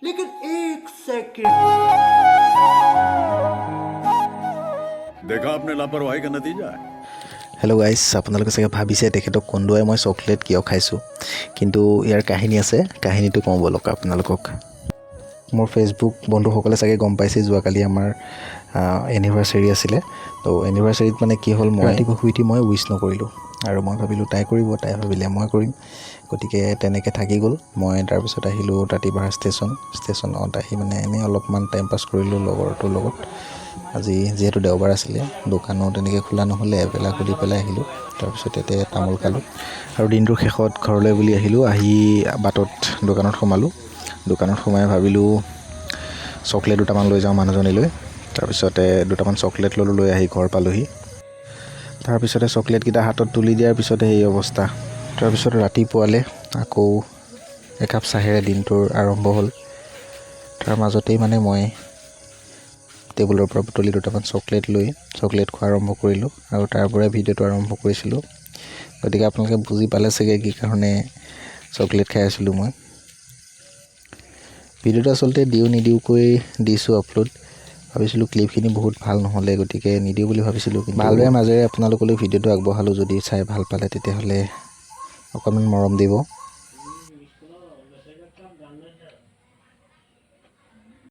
लेकिन एक सेकंड देखा आपने लापरवाही का नतीजा है। হেল্ল' গাইজ, আপোনালোকে চাগে ভাবিছে তেখেতক কন্দুৱাই মই চকলেট কিয় খাইছোঁ, কিন্তু ইয়াৰ কাহিনী আছে। কাহিনীটো কওঁ ব'লক আপোনালোকক। মোৰ ফেচবুক বন্ধুসকলে চাগে গম পাইছে যোৱাকালি আমাৰ এনিভাৰ্চাৰী আছিলে। তো এনিভাৰ্চাৰীত মানে কি হ'ল, মই ৰাতিপুৱা শুই উঠি মই উইচ নকৰিলোঁ, আৰু মই ভাবিলোঁ তাই কৰিব, তাই ভাবিলে মই কৰিম। গতিকে তেনেকৈ থাকি গ'ল। মই তাৰপিছত আহিলোঁ তাঁতীপাহাৰ ষ্টেচনত আহি মানে এনেই অলপমান টাইম পাছ কৰিলোঁ লগৰটোৰ লগত। আজি যিহেতু দেওবাৰ আছিলে, দোকানো তেনেকৈ খোলা নহ'লে, এবেলা খুলি পেলাই আহিলোঁ। তাৰপিছত ইয়াতে তামোল খালোঁ আৰু দিনটোৰ শেষত ঘৰলৈ বুলি আহিলোঁ। আহি বাটত দোকানত সোমালোঁ। দোকানত সোমাই ভাবিলোঁ চকলেট দুটামান লৈ যাওঁ মানুহজনীলৈ। তাৰপিছতে দুটামান চকলেট ল'লোঁ, লৈ আহি ঘৰ পালোঁহি। তাৰপিছতে চকলেটকেইটা হাতত তুলি দিয়াৰ পিছতে এই অৱস্থা। তাৰপিছত ৰাতিপুৱালৈ আকৌ একাপ চাহেৰে দিনটোৰ আৰম্ভ হ'ল। তাৰ মাজতেই মানে মই টেবুলৰ পৰা বুটলি দুটামান চকলেট লৈ চকলেট খোৱা আৰম্ভ কৰিলোঁ, আৰু তাৰ পৰাই ভিডিঅ'টো আৰম্ভ কৰিছিলোঁ। গতিকে আপোনালোকে বুজি পালে চাগে কি কাৰণে চকলেট খাই আছিলোঁ মই। ভিডিঅ'টো আচলতে দিওঁ নিদিওঁকৈ দিছোঁ আপলোড। ভাবিছিলোঁ ক্লিপখিনি বহুত ভাল নহ'লে, গতিকে নিদিওঁ বুলি ভাবিছিলোঁ। কিন্তু ভাল বেয়াৰ মাজেৰে আপোনালোকলৈ ভিডিঅ'টো আগবঢ়ালোঁ। যদি চাই ভাল পালে তেতিয়াহ'লে অকণমান মৰম দিব।